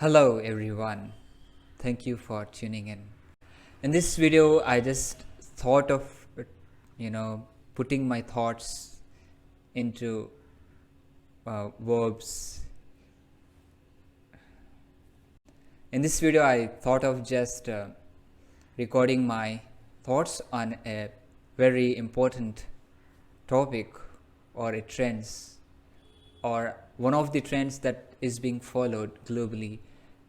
Hello everyone, thank you for tuning in. In this video, I just thought of, putting my thoughts into verbs. In this video, I thought of just recording my thoughts on a very important topic or a trends or one of the trends that is being followed globally,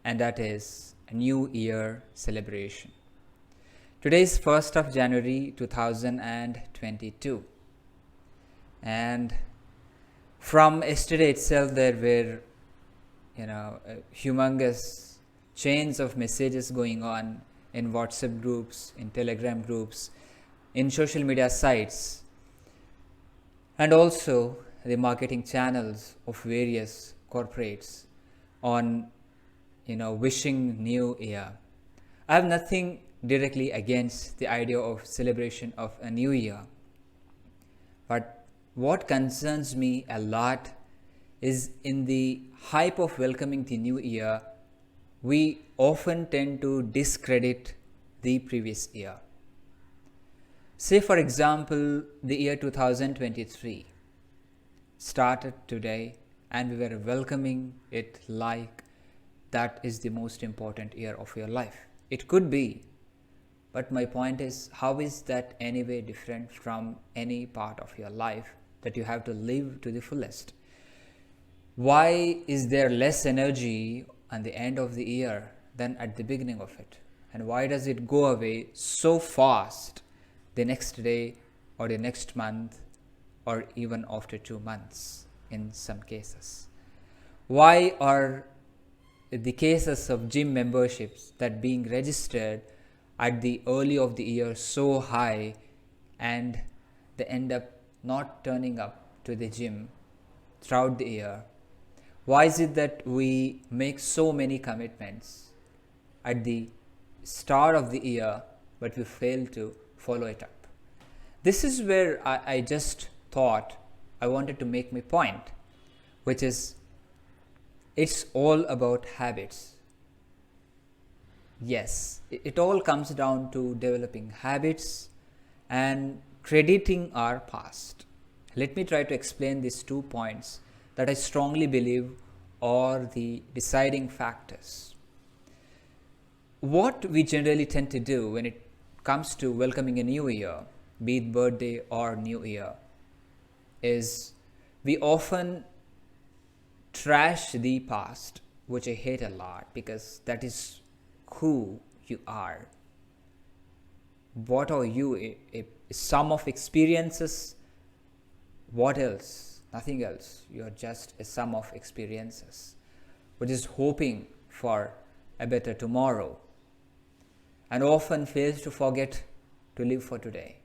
and that is a New Year celebration. Today is 1st of January 2022, and from yesterday itself there were humongous chains of messages going on in WhatsApp groups, in Telegram groups, in social media sites, and also the marketing channels of various corporates on wishing New Year. I have nothing directly against the idea of celebration of a new year, but what concerns me a lot is in the hype of welcoming the new year, we often tend to discredit the previous year. Say for example, the year 2023 started today and we were welcoming it like that is the most important year of your life. It could be, but my point is, how is that anyway different from any part of your life that you have to live to the fullest? Why is there less energy at the end of the year than at the beginning of it? And why does it go away so fast the next day or the next month or even after 2 months in some cases? Why are the cases of gym memberships that being registered at the early of the year so high and they end up not turning up to the gym throughout the year? Why is it that we make so many commitments at the start of the year but we fail to follow it up? This is where I just thought I wanted to make my point, which is it's all about habits. Yes, it all comes down to developing habits and crediting our past. Let me try to explain these 2 points that I strongly believe are the deciding factors. What we generally tend to do when it comes to welcoming a new year, be it birthday or new year, is we often trash the past, which I hate a lot because that is who you are. What are you? A sum of experiences. What else? Nothing else. You are just a sum of experiences, which is hoping for a better tomorrow and often fails to forget to live for today.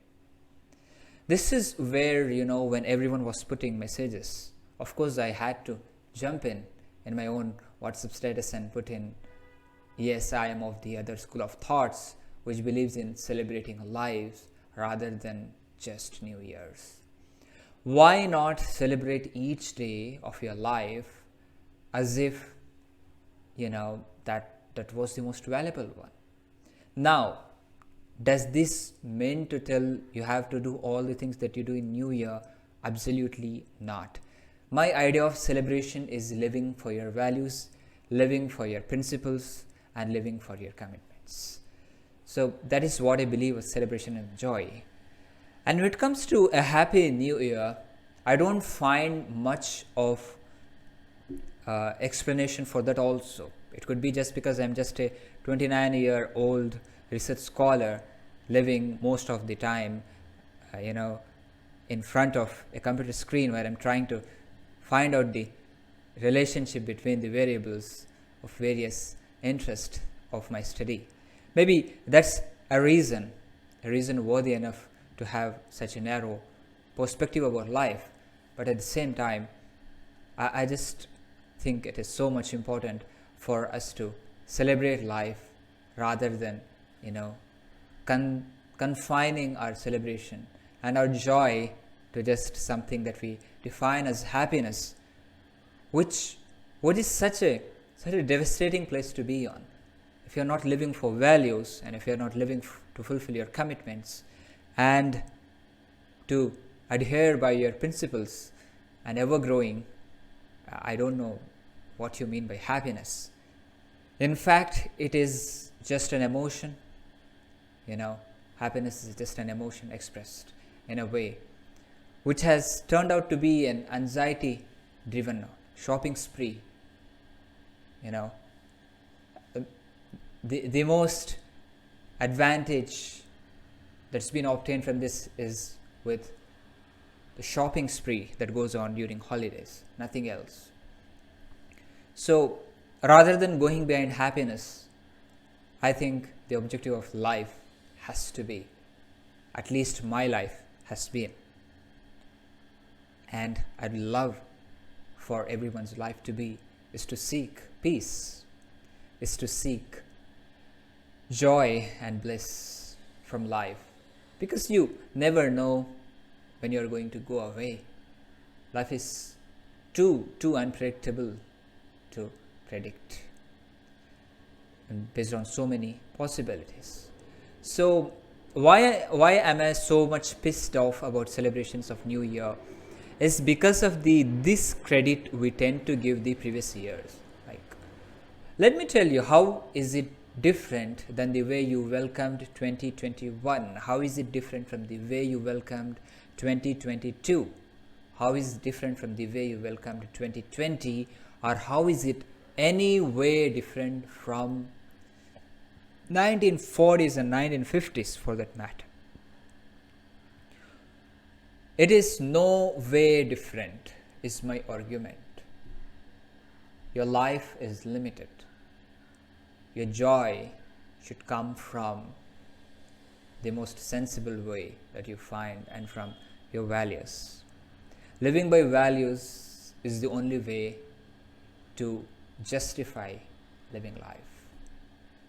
This is where, when everyone was putting messages, of course I had to jump in my own WhatsApp status and put in, yes, I am of the other school of thoughts which believes in celebrating lives rather than just New Year's. Why not celebrate each day of your life as if, that was the most valuable one? Now, does this mean to tell you have to do all the things that you do in New Year? Absolutely not. My idea of celebration is living for your values, living for your principles, and living for your commitments. So that is what I believe is celebration and joy. And when it comes to a happy new year, I don't find much of explanation for that also. It could be just because I'm just a 29-year-old research scholar living most of the time, in front of a computer screen where I'm trying to find out the relationship between the variables of various interests of my study. Maybe that's a reason worthy enough to have such a narrow perspective about life. But at the same time, I just think it is so much important for us to celebrate life rather than, confining our celebration and our joy to just something that we define as happiness, which is such a such a devastating place to be on. If you're not living for values, and if you're not living to fulfill your commitments and to adhere by your principles and ever growing, I don't know what you mean by happiness. In fact, it is just an emotion. Happiness is just an emotion expressed in a way which has turned out to be an anxiety driven shopping spree. The most advantage that's been obtained from this is with the shopping spree that goes on during holidays, nothing else. So rather than going behind happiness, I think the objective of life has to be, at least my life has been, and I'd love for everyone's life to be, is to seek peace, is to seek joy and bliss from life, because you never know when you're going to go away. Life is too unpredictable to predict, and based on so many possibilities. So why am I so much pissed off about celebrations of New Year? Is because of the discredit we tend to give the previous years. Let me tell you, how is it different than the way you welcomed 2021? How is it different from the way you welcomed 2022? How is it different from the way you welcomed 2020? Or how is it any way different from 1940s and 1950s for that matter? It is no way different, is my argument. Your life is limited. Your joy should come from the most sensible way that you find and from your values. Living by values is the only way to justify living life.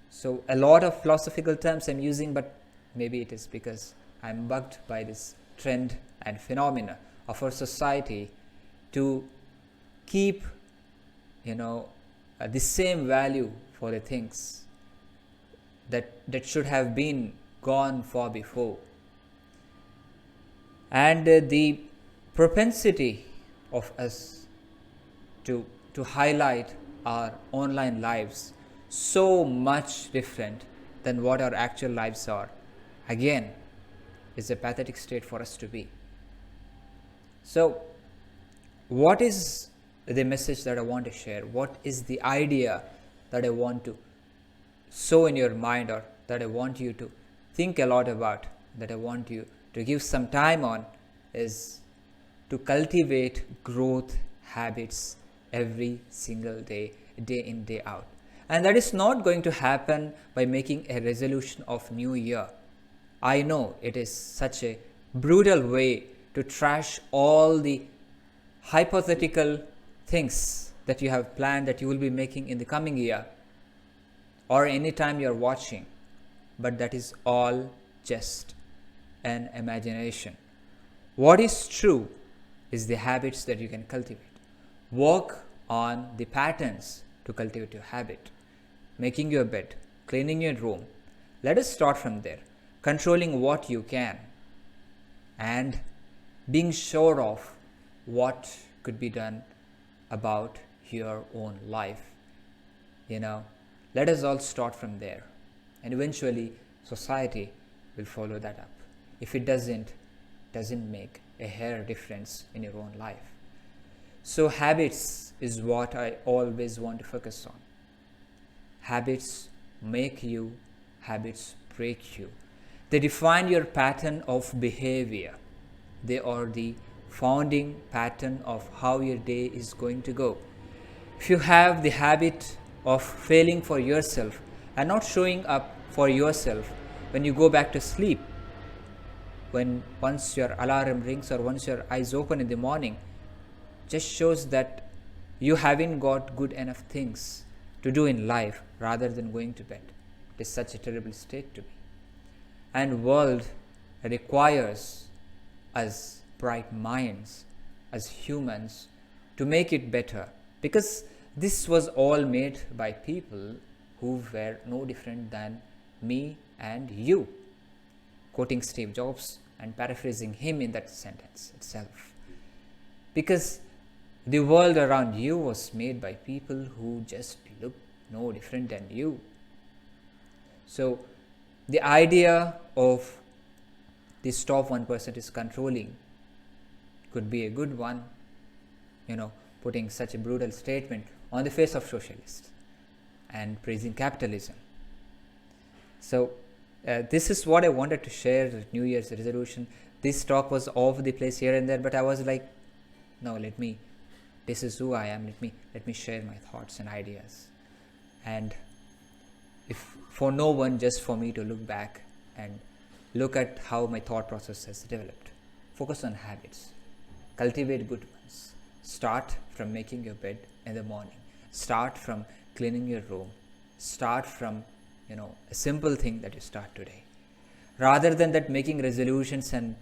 So a lot of philosophical terms I'm using, but maybe it is because I'm bugged by this trend and phenomena of our society to keep the same value for the things that should have been gone far before. And the propensity of us to highlight our online lives so much different than what our actual lives are, again, is a pathetic state for us to be. So what is the message that I want to share? What is the idea that I want to sow in your mind, or that I want you to think a lot about, that I want you to give some time on, is to cultivate growth habits every single day, day in, day out. And that is not going to happen by making a resolution of New Year. I know it is such a brutal way to trash all the hypothetical things that you have planned that you will be making in the coming year or any time you are watching, but that is all just an imagination. What is true is the habits that you can cultivate. Work on the patterns to cultivate your habit. Making your bed, cleaning your room. Let us start from there. Controlling what you can and being sure of what could be done about your own life. Let us all start from there, and eventually society will follow that up. If it doesn't make a hair difference in your own life. So habits is what I always want to focus on. Habits make you, habits break you. They define your pattern of behavior. They are the founding pattern of how your day is going to go. If you have the habit of failing for yourself and not showing up for yourself when you go back to sleep, once your alarm rings or once your eyes open in the morning, just shows that you haven't got good enough things to do in life rather than going to bed. It is such a terrible state to be. And world requires us bright minds as humans to make it better, because This was all made by people who were no different than me and you, quoting Steve Jobs and paraphrasing him in that sentence itself. Because the world around you was made by people who just look no different than you. So the idea of this top 1% is controlling could be a good one, putting such a brutal statement on the face of socialists and praising capitalism. So this is what I wanted to share, the New Year's resolution. This talk was all over the place here and there, but I was like, no, this is who I am. Let me share my thoughts and ideas. And if for no one, just for me to look back and look at how my thought process has developed. Focus on habits. Cultivate good ones. Start from making your bed in the morning. Start from cleaning your room. Start from, a simple thing that you start today. Rather than that, making resolutions and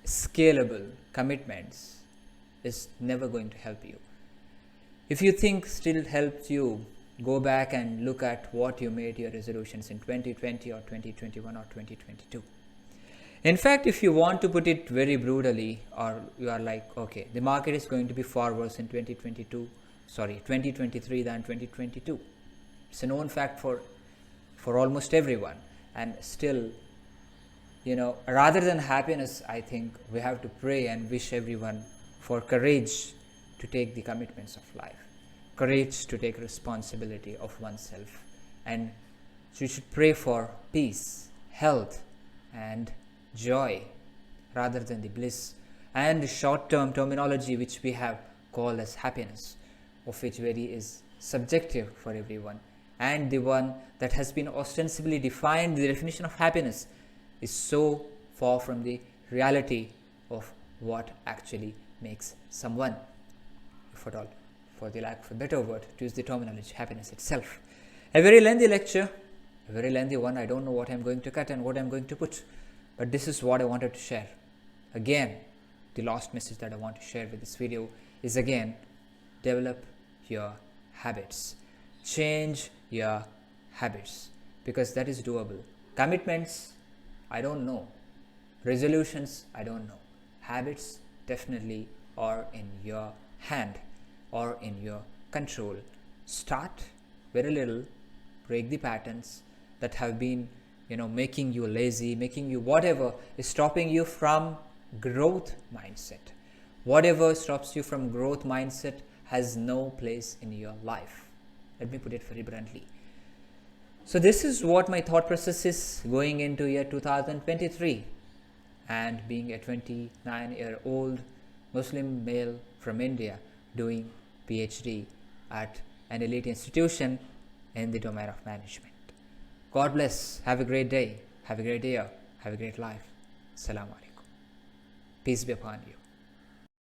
unscalable commitments is never going to help you. If you think still helps you, go back and look at what you made your resolutions in 2020 or 2021 or 2022. In fact, if you want to put it very brutally, or you are like, okay, the market is going to be far worse in 2023 than 2022. It's a known fact for almost everyone. And still, rather than happiness, I think we have to pray and wish everyone for courage to take the commitments of life, courage to take responsibility of oneself. And you should pray for peace, health, and joy rather than the bliss and short-term terminology which we have called as happiness, of which is subjective for everyone, and the one that has been ostensibly defined, the definition of happiness, is so far from the reality of what actually makes someone, if at all, for the lack of a better word, to use the terminology happiness itself. A very lengthy lecture, a very lengthy one. I don't know what I'm going to cut and what I'm going to put, but this is what I wanted to share. Again, the last message that I want to share with this video is again, develop your habits. Change your habits, because that is doable. Commitments, I don't know. Resolutions, I don't know. Habits definitely are in your hand or in your control. Start very little, break the patterns that have been making you lazy, making you whatever is stopping you from growth mindset. Whatever stops you from growth mindset has no place in your life. Let me put it very bluntly. So this is what my thought process is going into year 2023, and being a 29-year-old Muslim male from India doing PhD at an elite institution in the domain of management. God bless. Have a great day. Have a great year. Have a great life. Assalamu alaikum. Peace be upon you.